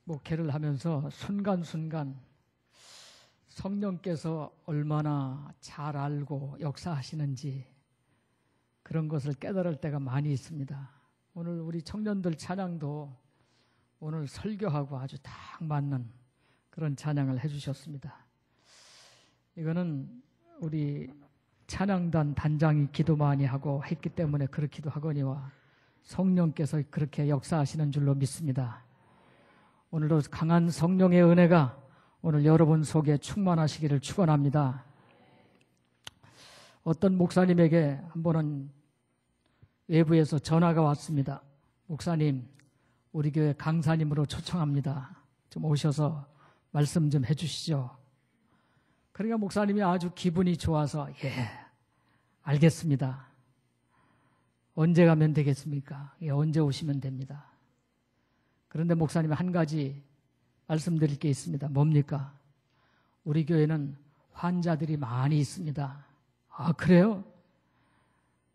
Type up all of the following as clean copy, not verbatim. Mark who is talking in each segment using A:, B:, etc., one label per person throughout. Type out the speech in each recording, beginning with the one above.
A: 목회를 하면서 순간순간 성령께서 얼마나 잘 알고 역사하시는지 그런 것을 깨달을 때가 많이 있습니다. 오늘 우리 청년들 찬양도 오늘 설교하고 아주 딱 맞는 그런 찬양을 해주셨습니다. 이거는 우리 찬양단 단장이 기도 많이 하고 했기 때문에 그렇기도 하거니와 성령께서 그렇게 역사하시는 줄로 믿습니다. 오늘도 강한 성령의 은혜가 오늘 여러분 속에 충만하시기를 축원합니다. 어떤 목사님에게 한 번은 외부에서 전화가 왔습니다. 목사님, 우리 교회 강사님으로 초청합니다. 좀 오셔서 말씀 좀 해주시죠. 그러니까 목사님이 아주 기분이 좋아서 예, 알겠습니다. 언제 가면 되겠습니까? 예, 언제 오시면 됩니다. 그런데 목사님이 한 가지 말씀드릴 게 있습니다. 뭡니까? 우리 교회는 환자들이 많이 있습니다. 아, 그래요?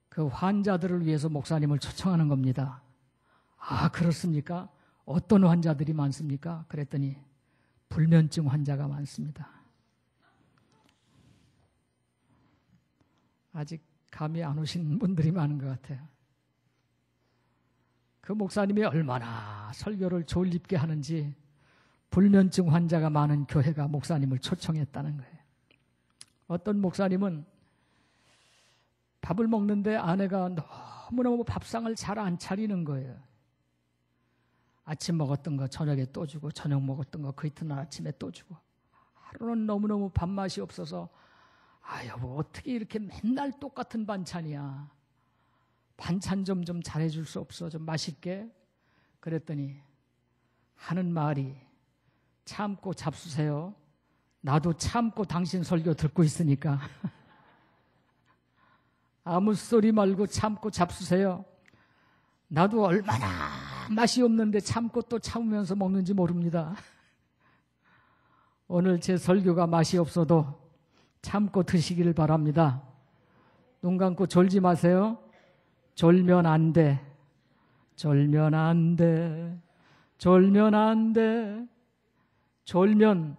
A: 그 환자들을 위해서 목사님을 초청하는 겁니다. 아, 그렇습니까? 어떤 환자들이 많습니까? 그랬더니 불면증 환자가 많습니다. 아직 감이 안 오신 분들이 많은 것 같아요. 그 목사님이 얼마나 설교를 졸립게 하는지 불면증 환자가 많은 교회가 목사님을 초청했다는 거예요. 어떤 목사님은 밥을 먹는데 아내가 너무너무 밥상을 잘 안 차리는 거예요. 아침 먹었던 거 저녁에 또 주고 저녁 먹었던 거 그 이튿날 아침에 또 주고 하루는 너무너무 밥맛이 없어서 아 여보 어떻게 이렇게 맨날 똑같은 반찬이야. 반찬 좀 잘해줄 수 없어. 좀 맛있게. 그랬더니 하는 말이 참고 잡수세요. 나도 참고 당신 설교 듣고 있으니까. 아무 소리 말고 참고 잡수세요. 나도 얼마나 맛이 없는데 참고 또 참으면서 먹는지 모릅니다. 오늘 제 설교가 맛이 없어도 참고 드시기를 바랍니다. 눈 감고 졸지 마세요. 졸면 안 돼. 졸면 안 돼. 졸면 안 돼. 졸면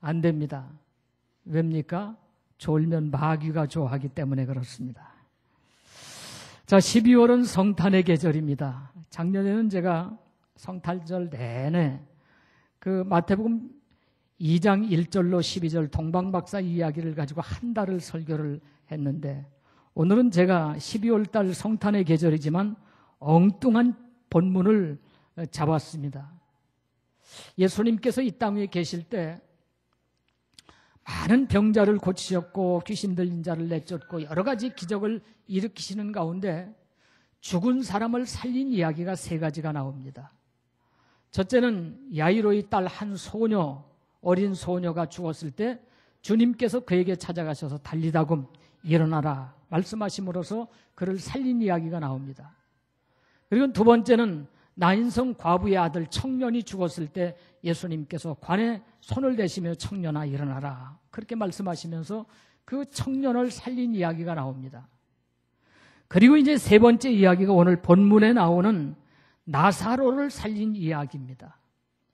A: 안 됩니다. 왜입니까? 졸면 마귀가 좋아하기 때문에 그렇습니다. 자, 12월은 성탄의 계절입니다. 작년에는 제가 성탄절 내내 그 마태복음 2장 1절로 12절 동방박사 이야기를 가지고 한 달을 설교를 했는데 오늘은 제가 12월 달 성탄의 계절이지만 엉뚱한 본문을 잡았습니다. 예수님께서 이 땅 위에 계실 때 많은 병자를 고치셨고 귀신 들린 자를 내쫓고 여러 가지 기적을 일으키시는 가운데 죽은 사람을 살린 이야기가 세 가지가 나옵니다. 첫째는 야이로의 딸 한 소녀, 어린 소녀가 죽었을 때 주님께서 그에게 찾아가셔서 달리다금 일어나라 말씀하심으로써 그를 살린 이야기가 나옵니다. 그리고 두 번째는 나인성 과부의 아들 청년이 죽었을 때 예수님께서 관에 손을 대시며 청년아 일어나라 그렇게 말씀하시면서 그 청년을 살린 이야기가 나옵니다. 그리고 이제 세 번째 이야기가 오늘 본문에 나오는 나사로를 살린 이야기입니다.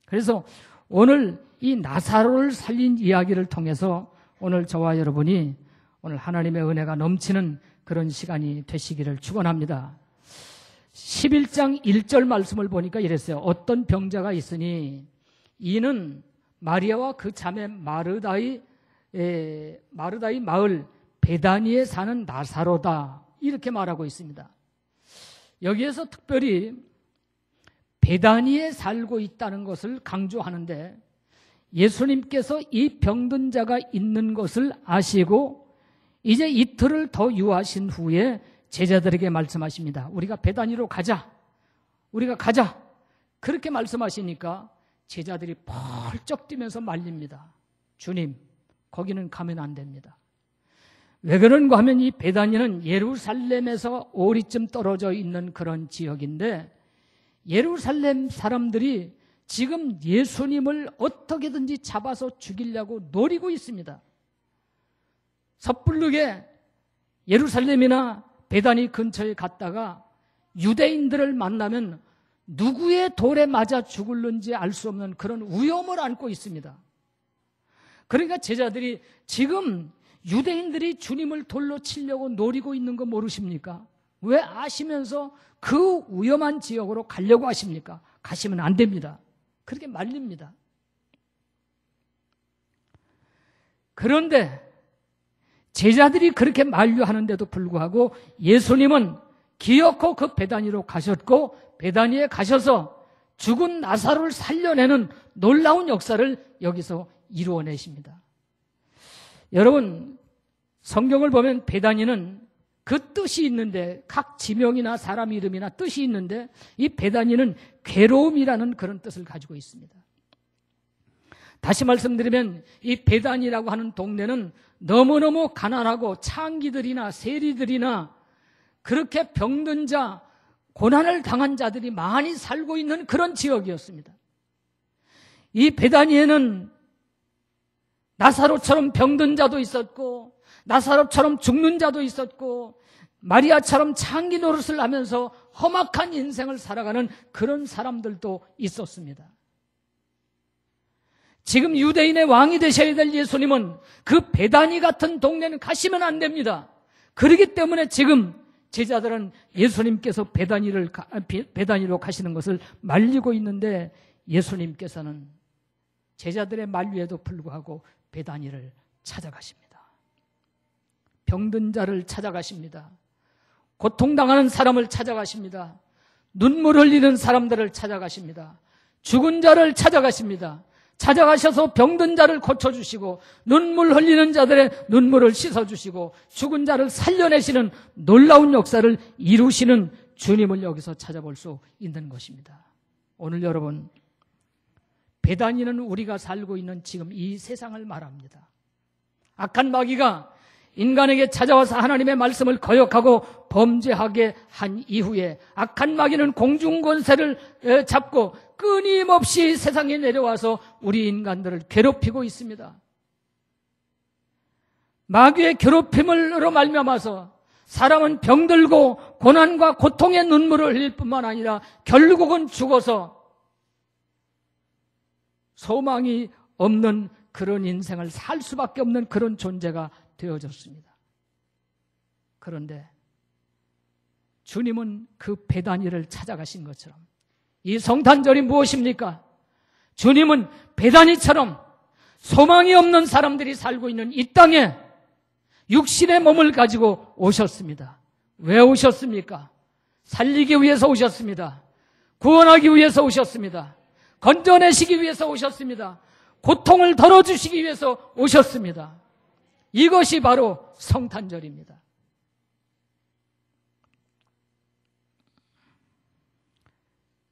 A: 그래서 오늘 이 나사로를 살린 이야기를 통해서 오늘 저와 여러분이 오늘 하나님의 은혜가 넘치는 그런 시간이 되시기를 축원합니다. 11장 1절 말씀을 보니까 이랬어요. 어떤 병자가 있으니 이는 마리아와 그 자매 마르다의 마을 베다니에 사는 나사로다 이렇게 말하고 있습니다. 여기에서 특별히 베다니에 살고 있다는 것을 강조하는데 예수님께서 이 병든 자가 있는 것을 아시고 이제 이틀을 더 유하신 후에 제자들에게 말씀하십니다. 우리가 베다니로 가자. 우리가 가자. 그렇게 말씀하시니까 제자들이 펄쩍 뛰면서 말립니다. 주님, 거기는 가면 안 됩니다. 왜 그런가 하면 이 베다니는 예루살렘에서 오리쯤 떨어져 있는 그런 지역인데 예루살렘 사람들이 지금 예수님을 어떻게든지 잡아서 죽이려고 노리고 있습니다. 섣부르게 예루살렘이나 베다니 근처에 갔다가 유대인들을 만나면 누구의 돌에 맞아 죽을는지 알 수 없는 그런 위험을 안고 있습니다. 그러니까 제자들이 지금 유대인들이 주님을 돌로 치려고 노리고 있는 거 모르십니까? 왜 아시면서 그 위험한 지역으로 가려고 하십니까? 가시면 안 됩니다. 그렇게 말립니다. 그런데 제자들이 그렇게 만류하는데도 불구하고 예수님은 기어코 그 베다니로 가셨고 베다니에 가셔서 죽은 나사로를 살려내는 놀라운 역사를 여기서 이루어내십니다. 여러분, 성경을 보면 베다니는 그 뜻이 있는데 각 지명이나 사람 이름이나 뜻이 있는데 이 베다니는 괴로움이라는 그런 뜻을 가지고 있습니다. 다시 말씀드리면 이 베다니라고 하는 동네는 너무너무 가난하고 창기들이나 세리들이나 그렇게 병든 자, 고난을 당한 자들이 많이 살고 있는 그런 지역이었습니다. 이 베다니에는 나사로처럼 병든 자도 있었고 나사로처럼 죽는 자도 있었고 마리아처럼 창기 노릇을 하면서 험악한 인생을 살아가는 그런 사람들도 있었습니다. 지금 유대인의 왕이 되셔야 될 예수님은 그 베다니 같은 동네는 가시면 안 됩니다. 그렇기 때문에 지금 제자들은 예수님께서 베다니로 가시는 것을 말리고 있는데 예수님께서는 제자들의 만류에도 불구하고 베다니를 찾아가십니다. 병든 자를 찾아가십니다. 고통당하는 사람을 찾아가십니다. 눈물 흘리는 사람들을 찾아가십니다. 죽은 자를 찾아가십니다. 찾아가셔서 병든 자를 고쳐주시고 눈물 흘리는 자들의 눈물을 씻어주시고 죽은 자를 살려내시는 놀라운 역사를 이루시는 주님을 여기서 찾아볼 수 있는 것입니다. 오늘 여러분, 베다니는 우리가 살고 있는 지금 이 세상을 말합니다. 악한 마귀가 인간에게 찾아와서 하나님의 말씀을 거역하고 범죄하게 한 이후에 악한 마귀는 공중권세를 잡고 끊임없이 세상에 내려와서 우리 인간들을 괴롭히고 있습니다. 마귀의 괴롭힘으로 말미암아서 사람은 병들고 고난과 고통의 눈물을 흘릴 뿐만 아니라 결국은 죽어서 소망이 없는 그런 인생을 살 수밖에 없는 그런 존재가 되어졌습니다. 그런데 주님은 그 베다니를 찾아가신 것처럼 이 성탄절이 무엇입니까? 주님은 베다니처럼 소망이 없는 사람들이 살고 있는 이 땅에 육신의 몸을 가지고 오셨습니다. 왜 오셨습니까? 살리기 위해서 오셨습니다. 구원하기 위해서 오셨습니다. 건져내시기 위해서 오셨습니다. 고통을 덜어주시기 위해서 오셨습니다. 이것이 바로 성탄절입니다.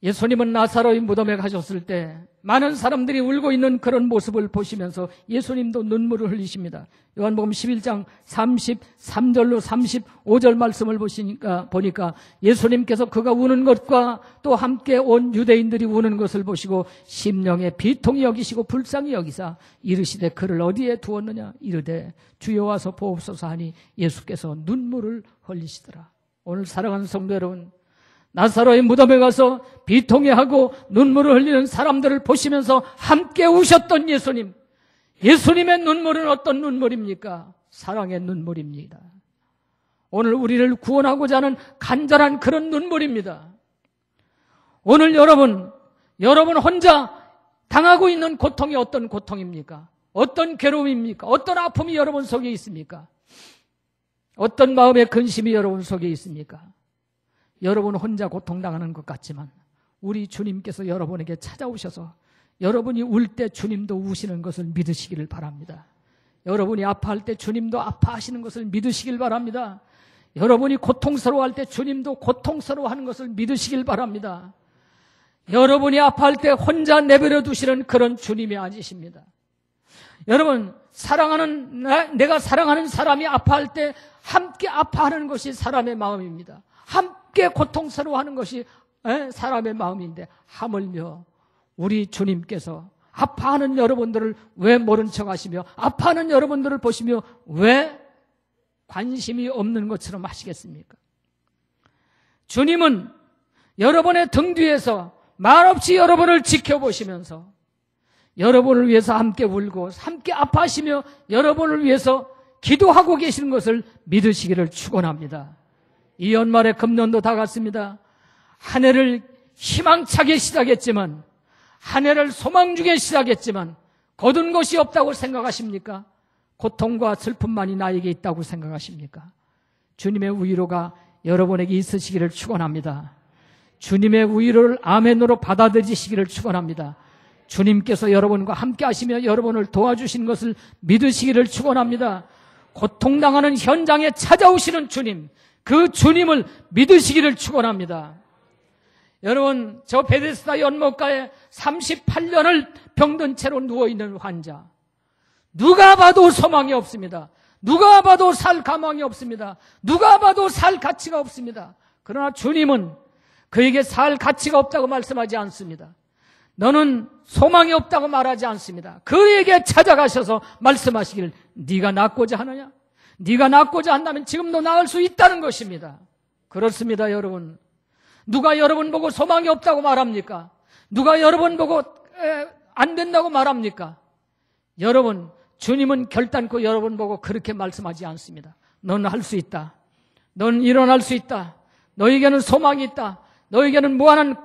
A: 예수님은 나사로의 무덤에 가셨을 때 많은 사람들이 울고 있는 그런 모습을 보시면서 예수님도 눈물을 흘리십니다. 요한복음 11장 33절로 35절 말씀을 보니까 예수님께서 그가 우는 것과 또 함께 온 유대인들이 우는 것을 보시고 심령에 비통히 여기시고 불쌍히 여기사 이르시되 그를 어디에 두었느냐 이르되 주여 와서 보옵소서 하니 예수께서 눈물을 흘리시더라. 오늘 사랑하는 성도 여러분, 나사로의 무덤에 가서 비통해하고 눈물을 흘리는 사람들을 보시면서 함께 우셨던 예수님, 예수님의 눈물은 어떤 눈물입니까? 사랑의 눈물입니다. 오늘 우리를 구원하고자 하는 간절한 그런 눈물입니다. 오늘 여러분 혼자 당하고 있는 고통이 어떤 고통입니까? 어떤 괴로움입니까? 어떤 아픔이 여러분 속에 있습니까? 어떤 마음의 근심이 여러분 속에 있습니까? 여러분 혼자 고통당하는 것 같지만 우리 주님께서 여러분에게 찾아오셔서 여러분이 울 때 주님도 우시는 것을 믿으시기를 바랍니다. 여러분이 아파할 때 주님도 아파하시는 것을 믿으시길 바랍니다. 여러분이 고통스러워할 때 주님도 고통스러워하는 것을 믿으시길 바랍니다. 여러분이 아파할 때 혼자 내버려 두시는 그런 주님이 아니십니다. 여러분, 내가 사랑하는 사람이 아파할 때 함께 아파하는 것이 사람의 마음입니다. 함께 고통스러워하는 것이 사람의 마음인데 하물며 우리 주님께서 아파하는 여러분들을 왜 모른 척 하시며 아파하는 여러분들을 보시며 왜 관심이 없는 것처럼 하시겠습니까? 주님은 여러분의 등 뒤에서 말없이 여러분을 지켜보시면서 여러분을 위해서 함께 울고 함께 아파하시며 여러분을 위해서 기도하고 계시는 것을 믿으시기를 축원합니다. 이 연말에 금년도 다갔습니다. 한 해를 희망차게 시작했지만, 한 해를 소망 중에 시작했지만 거둔 것이 없다고 생각하십니까? 고통과 슬픔만이 나에게 있다고 생각하십니까? 주님의 위로가 여러분에게 있으시기를 축원합니다. 주님의 위로를 아멘으로 받아들이시기를 축원합니다. 주님께서 여러분과 함께 하시며 여러분을 도와주신 것을 믿으시기를 축원합니다. 고통당하는 현장에 찾아오시는 주님, 그 주님을 믿으시기를 축원합니다. 여러분, 저 베데스다 연못가에 38년을 병든 채로 누워있는 환자, 누가 봐도 소망이 없습니다. 누가 봐도 살 가망이 없습니다. 누가 봐도 살 가치가 없습니다. 그러나 주님은 그에게 살 가치가 없다고 말씀하지 않습니다. 너는 소망이 없다고 말하지 않습니다. 그에게 찾아가셔서 말씀하시기를, 네가 낫고자 하느냐? 네가 낫고자 한다면 지금도 나을 수 있다는 것입니다. 그렇습니다, 여러분. 누가 여러분 보고 소망이 없다고 말합니까? 누가 여러분 보고 안 된다고 말합니까? 여러분, 주님은 결단코 여러분 보고 그렇게 말씀하지 않습니다. 너는 할 수 있다. 너는 일어날 수 있다. 너에게는 소망이 있다. 너에게는 무한한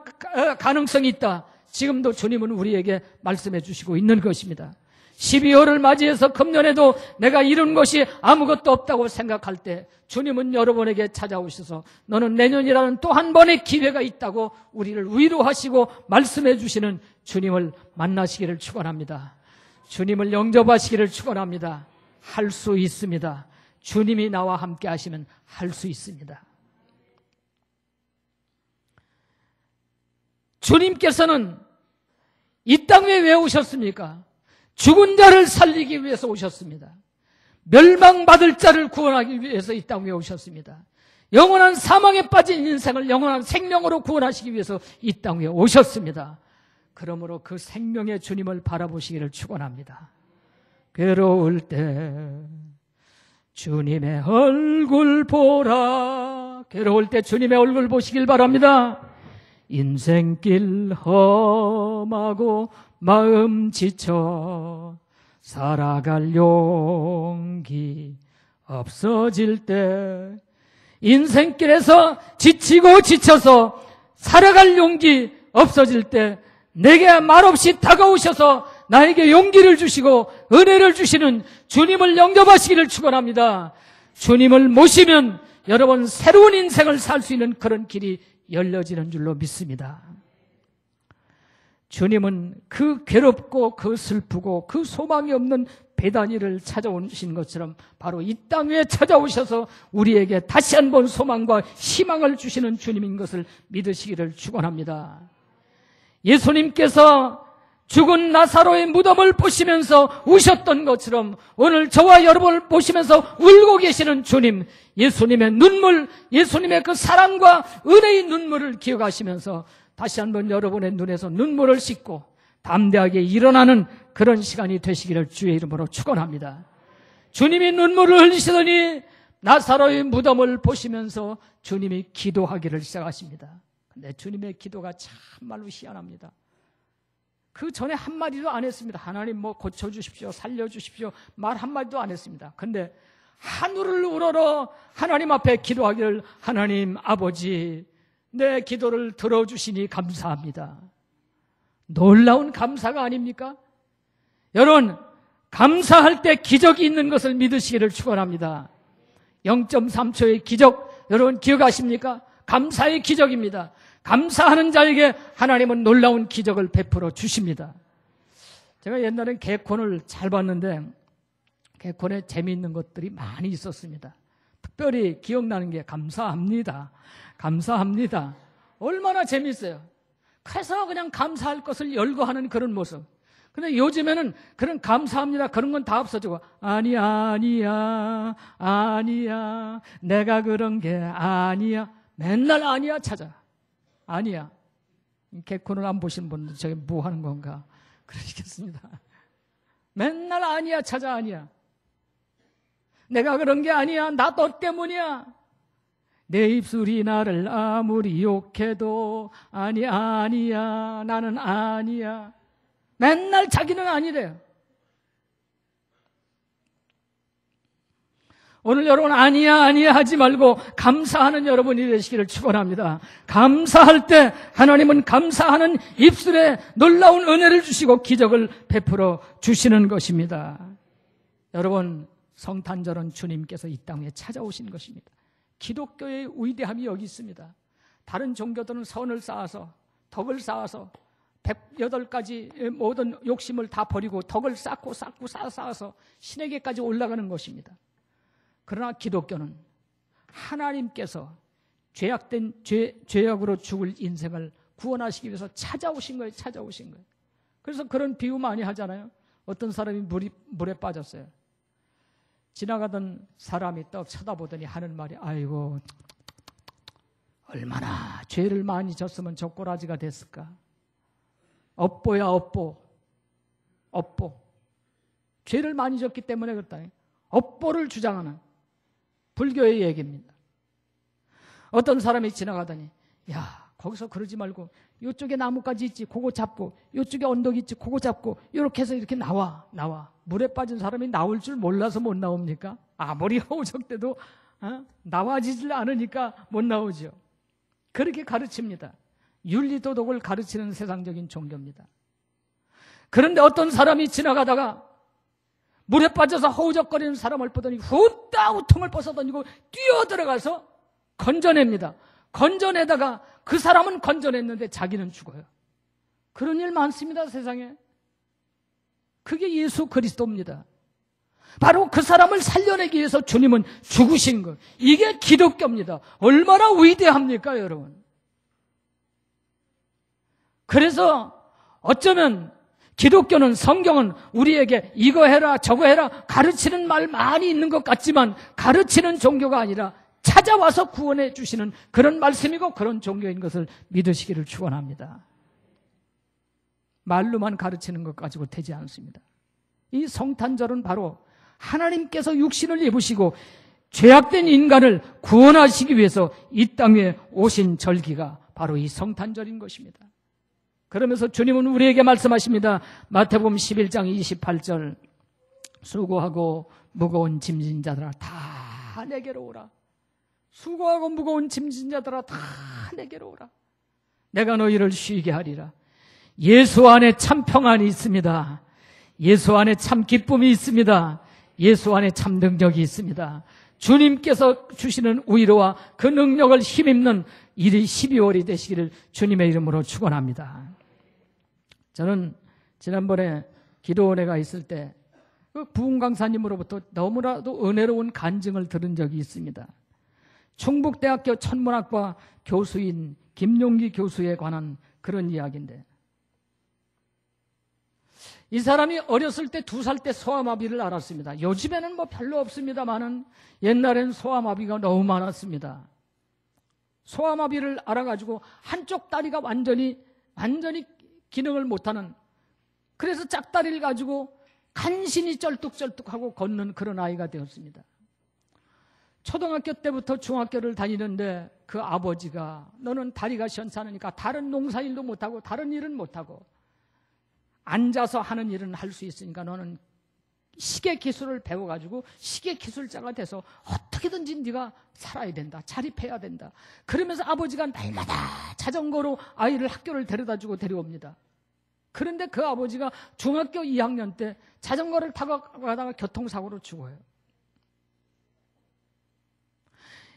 A: 가능성이 있다. 지금도 주님은 우리에게 말씀해 주시고 있는 것입니다. 12월을 맞이해서 금년에도 내가 이룬 것이 아무것도 없다고 생각할 때 주님은 여러분에게 찾아오셔서 너는 내년이라는 또 한 번의 기회가 있다고 우리를 위로하시고 말씀해 주시는 주님을 만나시기를 축원합니다. 주님을 영접하시기를 축원합니다. 할 수 있습니다. 주님이 나와 함께 하시면 할 수 있습니다. 주님께서는 이 땅에 왜 오셨습니까? 죽은 자를 살리기 위해서 오셨습니다. 멸망받을 자를 구원하기 위해서 이 땅에 오셨습니다. 영원한 사망에 빠진 인생을 영원한 생명으로 구원하시기 위해서 이 땅에 오셨습니다. 그러므로 그 생명의 주님을 바라보시기를 축원합니다. 괴로울 때 주님의 얼굴 보라. 괴로울 때 주님의 얼굴 보시길 바랍니다. 인생길 험하고 마음 지쳐 살아갈 용기 없어질 때, 인생길에서 지치고 지쳐서 살아갈 용기 없어질 때 내게 말없이 다가오셔서 나에게 용기를 주시고 은혜를 주시는 주님을 영접하시기를 축원합니다. 주님을 모시면 여러분 새로운 인생을 살 수 있는 그런 길이 열려지는 줄로 믿습니다. 주님은 그 괴롭고 그 슬프고 그 소망이 없는 베다니를 찾아오신 것처럼 바로 이 땅에 찾아오셔서 우리에게 다시 한번 소망과 희망을 주시는 주님인 것을 믿으시기를 축원합니다. 예수님께서 죽은 나사로의 무덤을 보시면서 우셨던 것처럼 오늘 저와 여러분을 보시면서 울고 계시는 주님, 예수님의 눈물, 예수님의 그 사랑과 은혜의 눈물을 기억하시면서 다시 한번 여러분의 눈에서 눈물을 씻고 담대하게 일어나는 그런 시간이 되시기를 주의 이름으로 축원합니다. 주님이 눈물을 흘리시더니 나사로의 무덤을 보시면서 주님이 기도하기를 시작하십니다. 근데 주님의 기도가 참말로 희한합니다. 그 전에 한마디도 안 했습니다. 하나님 뭐 고쳐주십시오, 살려주십시오, 말 한마디도 안 했습니다. 근데 하늘을 우러러 하나님 앞에 기도하기를, 하나님 아버지 내 기도를 들어주시니 감사합니다. 놀라운 감사가 아닙니까? 여러분, 감사할 때 기적이 있는 것을 믿으시기를 축원합니다. 0.3초의 기적, 여러분 기억하십니까? 감사의 기적입니다. 감사하는 자에게 하나님은 놀라운 기적을 베풀어 주십니다. 제가 옛날엔 개콘을 잘 봤는데 개콘에 재미있는 것들이 많이 있었습니다. 특별히 기억나는 게 감사합니다. 감사합니다. 얼마나 재미있어요. 그래서 그냥 감사할 것을 열거하는 그런 모습. 근데 요즘에는 그런 감사합니다 그런 건 다 없어지고, 아니야 내가 그런 게 아니야, 맨날 아니야 찾아. 아니야. 개콘을 안 보신 분들 저게 뭐 하는 건가 그러시겠습니다. 맨날 아니야 찾아. 아니야, 내가 그런 게 아니야, 나 너 때문이야. 내 입술이 나를 아무리 욕해도 아니야 나는 아니야. 맨날 자기는 아니래요. 오늘 여러분 아니야 하지 말고 감사하는 여러분이 되시기를 축원합니다. 감사할 때 하나님은 감사하는 입술에 놀라운 은혜를 주시고 기적을 베풀어 주시는 것입니다. 여러분, 성탄절은 주님께서 이 땅에 찾아오신 것입니다. 기독교의 위대함이 여기 있습니다. 다른 종교들은 선을 쌓아서 덕을 쌓아서 108가지 모든 욕심을 다 버리고 덕을 쌓고 쌓아서 신에게까지 올라가는 것입니다. 그러나 기독교는 하나님께서 죄악으로 죽을 인생을 구원하시기 위해서 찾아오신 거예요. 그래서 그런 비유 많이 하잖아요. 어떤 사람이 물에 빠졌어요. 지나가던 사람이 떡 쳐다보더니 하는 말이, 아이고 얼마나 죄를 많이 졌으면 저 꼬라지가 됐을까. 업보야 업보. 죄를 많이 졌기 때문에 그렇다. 업보를 주장하는 불교의 얘기입니다. 어떤 사람이 지나가더니, 야, 거기서 그러지 말고 이쪽에 나뭇가지 있지, 그거 잡고, 이쪽에 언덕 있지, 그거 잡고, 이렇게 해서 이렇게 나와. 물에 빠진 사람이 나올 줄 몰라서 못 나옵니까? 아무리 허우적대도 나와지질 않으니까 못 나오죠. 그렇게 가르칩니다. 윤리도덕을 가르치는 세상적인 종교입니다. 그런데 어떤 사람이 지나가다가 물에 빠져서 허우적거리는 사람을 보더니 후딱 우통을 벗어던지고 뛰어들어가서 건져냅니다. 건져내다가 그 사람은 건져냈는데 자기는 죽어요. 그런 일 많습니다, 세상에. 그게 예수 그리스도입니다. 바로 그 사람을 살려내기 위해서 주님은 죽으신 것. 이게 기독교입니다. 얼마나 위대합니까, 여러분? 그래서 어쩌면 기독교는, 성경은 우리에게 이거 해라 저거 해라 가르치는 말 많이 있는 것 같지만 가르치는 종교가 아니라 찾아와서 구원해 주시는 그런 말씀이고 그런 종교인 것을 믿으시기를 축원합니다. 말로만 가르치는 것 가지고 되지 않습니다. 이 성탄절은 바로 하나님께서 육신을 입으시고 죄악된 인간을 구원하시기 위해서 이 땅에 오신 절기가 바로 이 성탄절인 것입니다. 그러면서 주님은 우리에게 말씀하십니다. 마태복음 11장 28절, 수고하고 무거운 짐진 자들아 다 내게로 오라. 수고하고 무거운 짐진 자들아 다 내게로 오라. 내가 너희를 쉬게 하리라. 예수 안에 참 평안이 있습니다. 예수 안에 참 기쁨이 있습니다. 예수 안에 참 능력이 있습니다. 주님께서 주시는 위로와 그 능력을 힘입는 일이 12월이 되시기를 주님의 이름으로 축원합니다. 저는 지난번에 기도원회가 있을 때 그 부흥 강사님으로부터 너무나도 은혜로운 간증을 들은 적이 있습니다. 충북대학교 천문학과 교수인 김용기 교수에 관한 그런 이야기인데, 이 사람이 어렸을 때 2살 때 소아마비를 앓았습니다. 요즘에는 뭐 별로 없습니다만은 옛날에는 소아마비가 너무 많았습니다. 소아마비를 앓아가지고 한쪽 다리가 완전히 기능을 못하는, 그래서 짝다리를 가지고 간신히 쩔뚝쩔뚝하고 걷는 그런 아이가 되었습니다. 초등학교 때부터 중학교를 다니는데 그 아버지가 너는 다리가 시원찮으니까 다른 농사일도 못하고 다른 일은 못하고 앉아서 하는 일은 할 수 있으니까 너는 시계 기술을 배워가지고 시계 기술자가 돼서 어떻게든지 네가 살아야 된다. 자립해야 된다. 그러면서 아버지가 날마다 자전거로 아이를 학교를 데려다주고 데려옵니다. 그런데 그 아버지가 중학교 2학년 때 자전거를 타고 가다가 교통사고로 죽어요.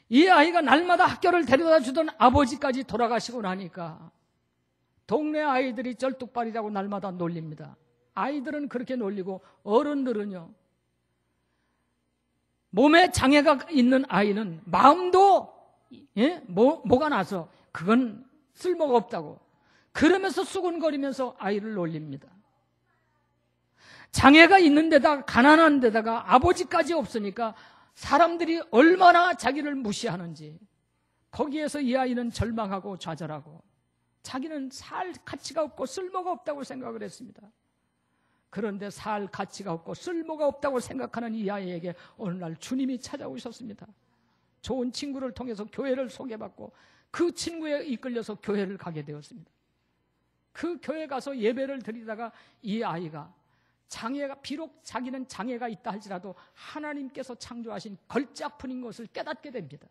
A: 이 아이가 날마다 학교를 데려다 주던 아버지까지 돌아가시고 나니까 동네 아이들이 쩔뚝발이라고 날마다 놀립니다. 아이들은 그렇게 놀리고 어른들은요, 몸에 장애가 있는 아이는 마음도 뭐가 나서 그건 쓸모가 없다고 그러면서 수군거리면서 아이를 놀립니다. 장애가 있는 데다가 가난한 데다가 아버지까지 없으니까 사람들이 얼마나 자기를 무시하는지, 거기에서 이 아이는 절망하고 좌절하고 자기는 살 가치가 없고 쓸모가 없다고 생각을 했습니다. 그런데 살 가치가 없고 쓸모가 없다고 생각하는 이 아이에게 어느 날 주님이 찾아오셨습니다. 좋은 친구를 통해서 교회를 소개받고 그 친구에 이끌려서 교회를 가게 되었습니다. 그 교회 가서 예배를 드리다가 이 아이가 장애가, 비록 자기는 장애가 있다 할지라도 하나님께서 창조하신 걸작품인 것을 깨닫게 됩니다.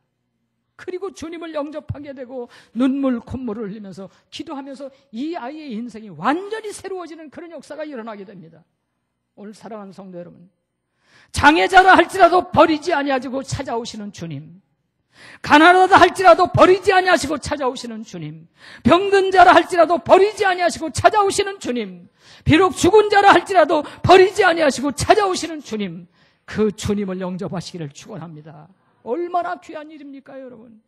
A: 그리고 주님을 영접하게 되고 눈물 콧물을 흘리면서 기도하면서 이 아이의 인생이 완전히 새로워지는 그런 역사가 일어나게 됩니다. 오늘 사랑하는 성도 여러분, 장애자라 할지라도 버리지 아니하시고 찾아오시는 주님, 가난하다 할지라도 버리지 아니하시고 찾아오시는 주님, 병든 자라 할지라도 버리지 아니하시고 찾아오시는 주님, 비록 죽은 자라 할지라도 버리지 아니하시고 찾아오시는 주님, 그 주님을 영접하시기를 축원합니다. 얼마나 귀한 일입니까, 여러분?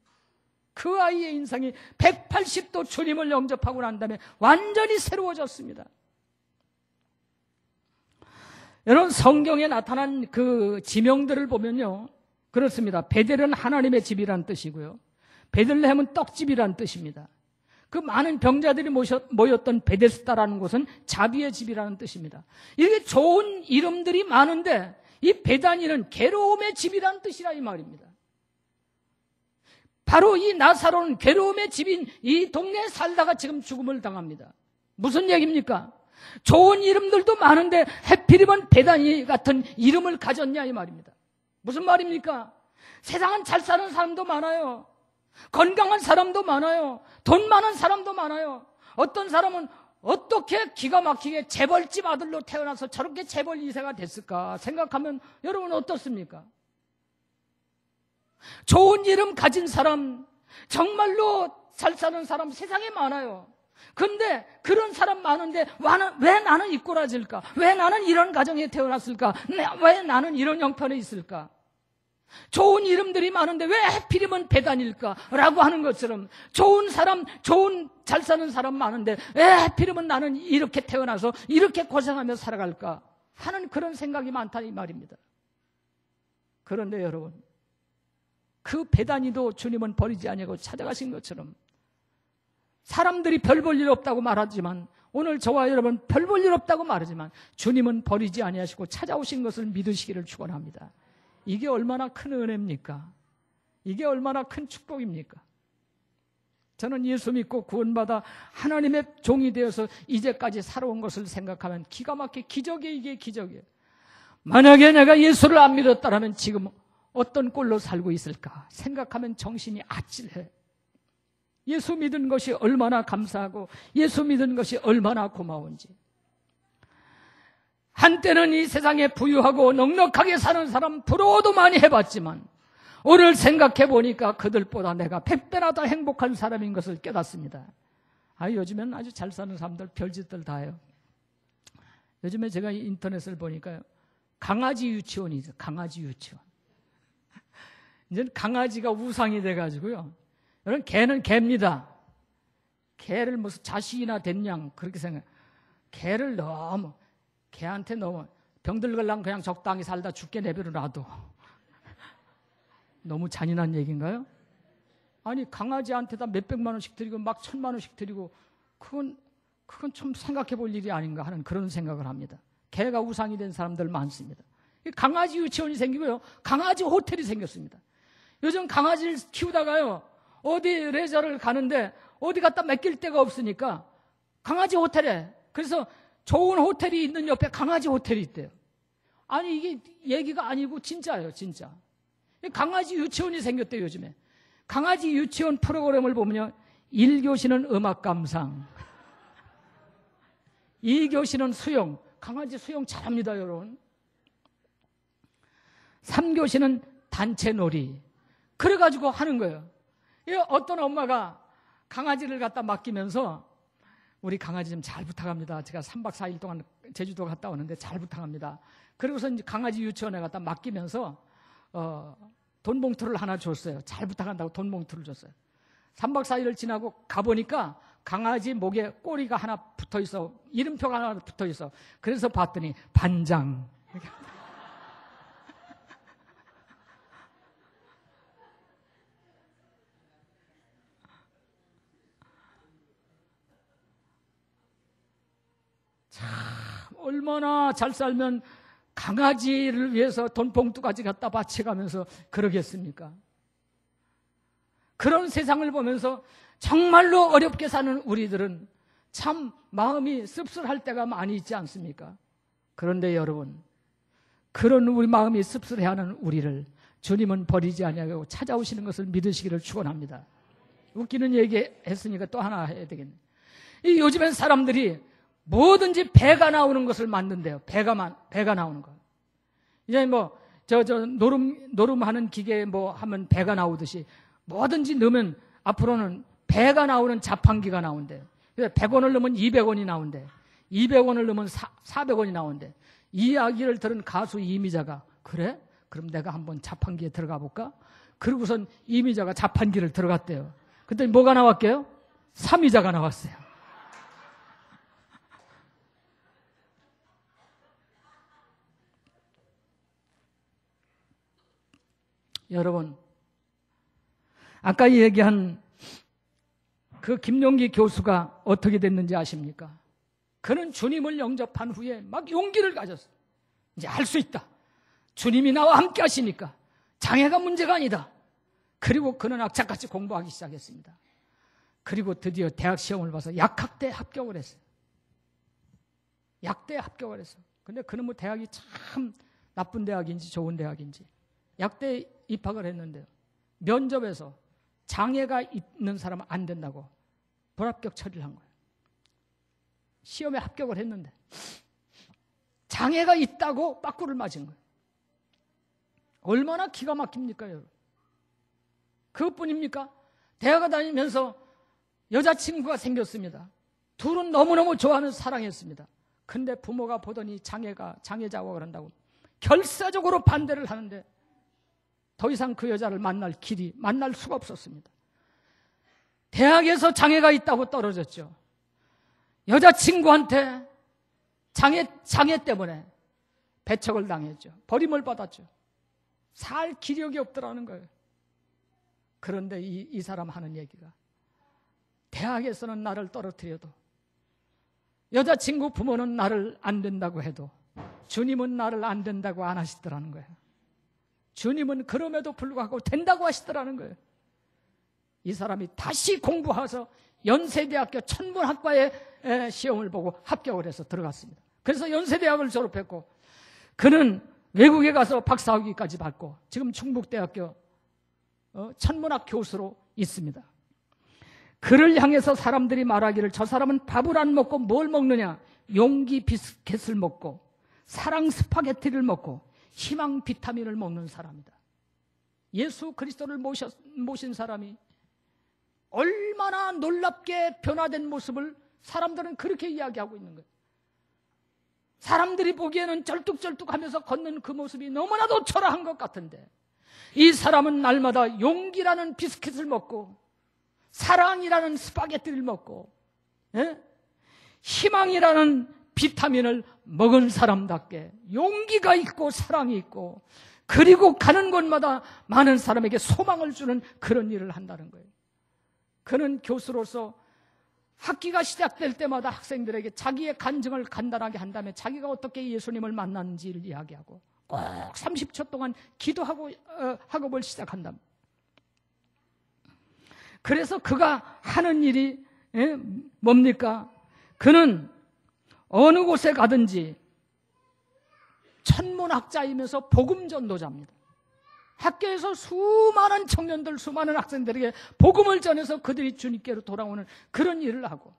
A: 그 아이의 인생이 180도 주님을 영접하고 난 다음에 완전히 새로워졌습니다. 여러분, 성경에 나타난 그 지명들을 보면요, 그렇습니다. 베델은 하나님의 집이란 뜻이고요, 베들레헴은 떡집이란 뜻입니다. 그 많은 병자들이 모였던 베데스다라는 곳은 자비의 집이라는 뜻입니다. 이게 좋은 이름들이 많은데 이 베다니는 괴로움의 집이라는 뜻이라 이 말입니다. 바로 이 나사로는 괴로움의 집인 이 동네에 살다가 지금 죽음을 당합니다. 무슨 얘기입니까? 좋은 이름들도 많은데 해필이면 베다니 같은 이름을 가졌냐 이 말입니다. 무슨 말입니까? 세상은 잘 사는 사람도 많아요. 건강한 사람도 많아요. 돈 많은 사람도 많아요. 어떤 사람은 어떻게 기가 막히게 재벌집 아들로 태어나서 저렇게 재벌 2세가 됐을까 생각하면 여러분 어떻습니까? 좋은 이름 가진 사람, 정말로 잘 사는 사람 세상에 많아요. 근데 그런 사람 많은데 왜 나는 이 꼬라질까? 왜 나는 이런 가정에 태어났을까? 왜 나는 이런 형편에 있을까? 좋은 이름들이 많은데 왜 하필이면 베단일까? 라고 하는 것처럼 좋은 사람, 잘 사는 사람 많은데 왜 하필이면 나는 이렇게 태어나서 이렇게 고생하며 살아갈까? 하는 그런 생각이 많다 이 말입니다. 그런데 여러분, 그 베다니도 주님은 버리지 아니하고 찾아가신 것처럼 사람들이 별 볼 일 없다고 말하지만, 오늘 저와 여러분 별 볼 일 없다고 말하지만 주님은 버리지 아니하시고 찾아오신 것을 믿으시기를 축원합니다. 이게 얼마나 큰 은혜입니까? 이게 얼마나 큰 축복입니까? 저는 예수 믿고 구원받아 하나님의 종이 되어서 이제까지 살아온 것을 생각하면 기가 막히게 기적이에요. 이게 기적이에요. 만약에 내가 예수를 안 믿었다면 지금 어떤 꼴로 살고 있을까 생각하면 정신이 아찔해. 예수 믿은 것이 얼마나 감사하고 예수 믿은 것이 얼마나 고마운지. 한때는 이 세상에 부유하고 넉넉하게 사는 사람 부러워도 많이 해봤지만 오늘 생각해 보니까 그들보다 내가 100배나 더 행복한 사람인 것을 깨닫습니다. 요즘엔 아주 잘 사는 사람들 별짓들 다 해요. 요즘에 제가 인터넷을 보니까요, 강아지 유치원이 있어요. 강아지 유치원. 이제 강아지가 우상이 돼가지고요, 여러분, 개는 개입니다. 개를 무슨 자식이나 됐냐 그렇게 생각해요. 개를 개한테 너무 병들 걸랑 그냥 적당히 살다 죽게 내버려 놔도 너무 잔인한 얘기인가요? 아니, 강아지한테다 몇백만 원씩 드리고 막 1000만 원씩 드리고 그건 좀 생각해 볼 일이 아닌가 하는 그런 생각을 합니다. 개가 우상이 된 사람들 많습니다. 강아지 유치원이 생기고요, 강아지 호텔이 생겼습니다. 요즘 강아지를 키우다가요, 어디 레저를 가는데 어디 갖다 맡길 데가 없으니까 강아지 호텔에, 그래서 좋은 호텔이 있는 옆에 강아지 호텔이 있대요. 아니, 이게 얘기가 아니고 진짜예요, 진짜. 강아지 유치원이 생겼대요, 요즘에. 강아지 유치원 프로그램을 보면요, 1교시는 음악 감상, 2교시는 수영, 강아지 수영 잘합니다, 여러분. 3교시는 단체 놀이. 그래가지고 하는 거예요. 어떤 엄마가 강아지를 갖다 맡기면서 우리 강아지 좀 잘 부탁합니다. 제가 3박 4일 동안 제주도 갔다 오는데 잘 부탁합니다. 그러고서 이제 강아지 유치원에 갖다 맡기면서 돈 봉투를 하나 줬어요. 잘 부탁한다고 돈 봉투를 줬어요. 3박 4일을 지나고 가보니까 강아지 목에 꼬리가 하나 붙어 있어. 이름표가 하나 붙어 있어. 그래서 봤더니 반장. 참 얼마나 잘 살면 강아지를 위해서 돈 봉투까지 갖다 바쳐가면서 그러겠습니까? 그런 세상을 보면서 정말로 어렵게 사는 우리들은 참 마음이 씁쓸할 때가 많이 있지 않습니까? 그런데 여러분, 그런 우리 마음이 씁쓸해하는 우리를 주님은 버리지 아니하고 찾아오시는 것을 믿으시기를 축원합니다. 웃기는 얘기 했으니까 또 하나 해야 되겠네. 이 요즘엔 사람들이 뭐든지 배가 나오는 것을 만든대요. 배가 나오는 거. 이제 뭐 노름하는 기계에 뭐 하면 배가 나오듯이 뭐든지 넣으면 앞으로는 배가 나오는 자판기가 나온대요. 100원을 넣으면 200원이 나온대. 200원을 넣으면 400원이 나온대. 이 이야기를 들은 가수 이미자가 그래? 그럼 내가 한번 자판기에 들어가 볼까? 그러고선 이미자가 자판기를 들어갔대요. 그랬더니 뭐가 나왔게요? 삼이자가 나왔어요. 여러분, 아까 얘기한 그 김용기 교수가 어떻게 됐는지 아십니까? 그는 주님을 영접한 후에 막 용기를 가졌어요. 이제 할 수 있다. 주님이 나와 함께 하시니까 장애가 문제가 아니다. 그리고 그는 악착같이 공부하기 시작했습니다. 그리고 드디어 대학 시험을 봐서 약학대에 합격을 했어요. 약대에 합격을 했어요. 근데 그는 뭐 대학이 참 나쁜 대학인지 좋은 대학인지 약대에 입학을 했는데요. 면접에서 장애가 있는 사람은 안 된다고 불합격 처리를 한 거예요. 시험에 합격을 했는데 장애가 있다고 빠꾸를 맞은 거예요. 얼마나 기가 막힙니까, 여러분? 그것뿐입니까? 대학을 다니면서 여자친구가 생겼습니다. 둘은 너무너무 좋아하는 사랑했습니다. 근데 부모가 보더니 장애자고 그런다고 결사적으로 반대를 하는데 더 이상 그 여자를 만날 수가 없었습니다. 대학에서 장애가 있다고 떨어졌죠. 여자친구한테 장애 때문에 배척을 당했죠. 버림을 받았죠. 살 기력이 없더라는 거예요. 그런데 이 사람 하는 얘기가 대학에서는 나를 떨어뜨려도 여자친구 부모는 나를 안 된다고 해도 주님은 나를 안 된다고 안 하시더라는 거예요. 주님은 그럼에도 불구하고 된다고 하시더라는 거예요. 이 사람이 다시 공부해서 연세대학교 천문학과에 시험을 보고 합격을 해서 들어갔습니다. 그래서 연세대학을 졸업했고 그는 외국에 가서 박사학위까지 받고 지금 충북대학교 천문학 교수로 있습니다. 그를 향해서 사람들이 말하기를 저 사람은 밥을 안 먹고 뭘 먹느냐? 용기 비스켓을 먹고 사랑 스파게티를 먹고 희망 비타민을 먹는 사람이다. 예수 그리스도를 모신 사람이 얼마나 놀랍게 변화된 모습을 사람들은 그렇게 이야기하고 있는 거예요. 사람들이 보기에는 쩔뚝쩔뚝하면서 걷는 그 모습이 너무나도 초라한 것 같은데 이 사람은 날마다 용기라는 비스킷을 먹고 사랑이라는 스파게티를 먹고 희망이라는 비타민을 먹은 사람답게 용기가 있고 사랑이 있고 그리고 가는 곳마다 많은 사람에게 소망을 주는 그런 일을 한다는 거예요. 그는 교수로서 학기가 시작될 때마다 학생들에게 자기의 간증을 간단하게 한 다음에 자기가 어떻게 예수님을 만났는지를 이야기하고 꼭 30초 동안 기도하고 학업을 시작한답니다. 그래서 그가 하는 일이 뭡니까? 그는 어느 곳에 가든지 천문학자이면서 복음전도자입니다. 학교에서 수많은 청년들, 수많은 학생들에게 복음을 전해서 그들이 주님께로 돌아오는 그런 일을 하고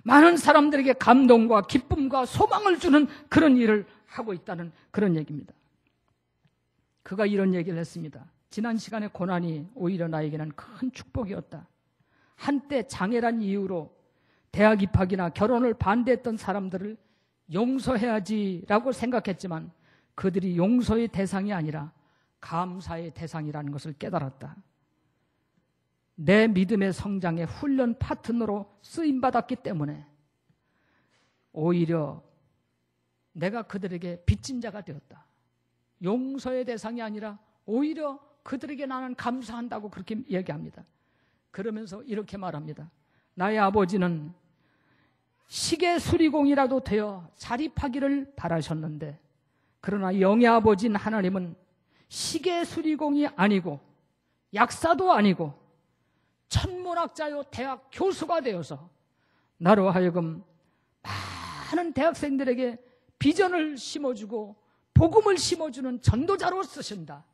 A: 많은 사람들에게 감동과 기쁨과 소망을 주는 그런 일을 하고 있다는 그런 얘기입니다. 그가 이런 얘기를 했습니다. 지난 시간에 고난이 오히려 나에게는 큰 축복이었다. 한때 장애란 이유로 대학 입학이나 결혼을 반대했던 사람들을 용서해야지라고 생각했지만 그들이 용서의 대상이 아니라 감사의 대상이라는 것을 깨달았다. 내 믿음의 성장의 훈련 파트너로 쓰임받았기 때문에 오히려 내가 그들에게 빚진 자가 되었다. 용서의 대상이 아니라 오히려 그들에게 나는 감사한다고 그렇게 얘기합니다. 그러면서 이렇게 말합니다. 나의 아버지는 시계 수리공이라도 되어 자립하기를 바라셨는데 그러나 영의 아버지인 하나님은 시계 수리공이 아니고 약사도 아니고 천문학자요 대학 교수가 되어서 나로 하여금 많은 대학생들에게 비전을 심어주고 복음을 심어주는 전도자로 쓰신다.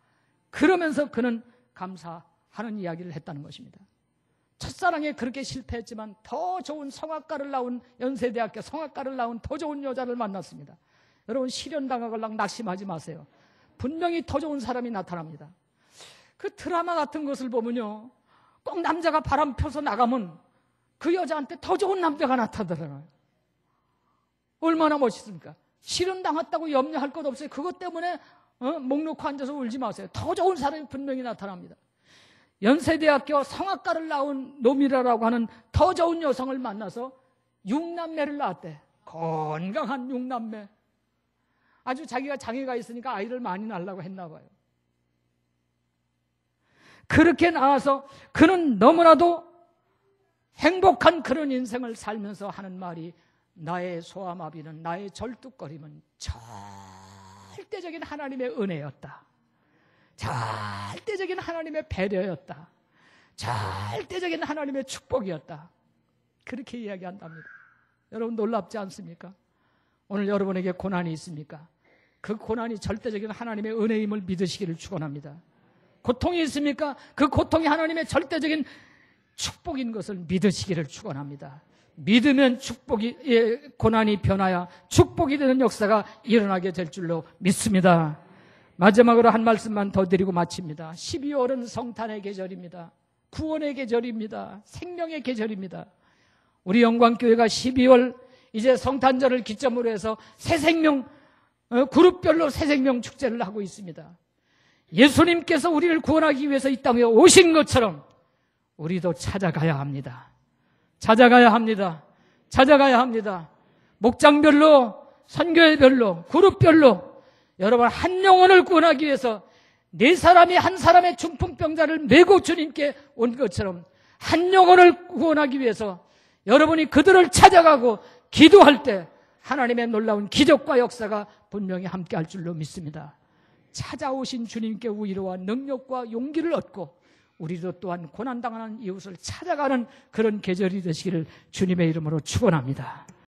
A: 그러면서 그는 감사하는 이야기를 했다는 것입니다. 첫사랑에 그렇게 실패했지만 더 좋은 성악가를 나온 연세대학교 성악가를 나온 더 좋은 여자를 만났습니다. 여러분 실현당하거나 낙심하지 마세요. 분명히 더 좋은 사람이 나타납니다. 그 드라마 같은 것을 보면요, 꼭 남자가 바람 펴서 나가면 그 여자한테 더 좋은 남자가 나타나더라고요. 얼마나 멋있습니까? 실현당했다고 염려할 것 없어요. 그것 때문에 목 놓고 앉아서 울지 마세요. 더 좋은 사람이 분명히 나타납니다. 연세대학교 성악가를 낳은 노미라라고 하는 더 좋은 여성을 만나서 6남매를 낳았대. 건강한 6남매. 아주 자기가 장애가 있으니까 아이를 많이 낳으려고 했나 봐요. 그렇게 낳아서 그는 너무나도 행복한 그런 인생을 살면서 하는 말이, 나의 소아마비는, 나의 절뚝거림은 절대적인 하나님의 은혜였다. 절대적인 하나님의 배려였다. 절대적인 하나님의 축복이었다. 그렇게 이야기한답니다. 여러분 놀랍지 않습니까? 오늘 여러분에게 고난이 있습니까? 그 고난이 절대적인 하나님의 은혜임을 믿으시기를 축원합니다. 고통이 있습니까? 그 고통이 하나님의 절대적인 축복인 것을 믿으시기를 축원합니다. 믿으면 축복이, 고난이 변하여 축복이 되는 역사가 일어나게 될 줄로 믿습니다. 마지막으로 한 말씀만 더 드리고 마칩니다. 12월은 성탄의 계절입니다. 구원의 계절입니다. 생명의 계절입니다. 우리 영광교회가 12월 이제 성탄절을 기점으로 해서 새생명, 그룹별로 새생명 축제를 하고 있습니다. 예수님께서 우리를 구원하기 위해서 이 땅에 오신 것처럼 우리도 찾아가야 합니다. 찾아가야 합니다. 찾아가야 합니다. 목장별로, 선교회별로, 그룹별로 여러분 한 영혼을 구원하기 위해서 네 사람이 한 사람의 중풍병자를 메고 주님께 온 것처럼 한 영혼을 구원하기 위해서 여러분이 그들을 찾아가고 기도할 때 하나님의 놀라운 기적과 역사가 분명히 함께할 줄로 믿습니다. 찾아오신 주님께 위로와 능력과 용기를 얻고 우리도 또한 고난당하는 이웃을 찾아가는 그런 계절이 되시기를 주님의 이름으로 축원합니다.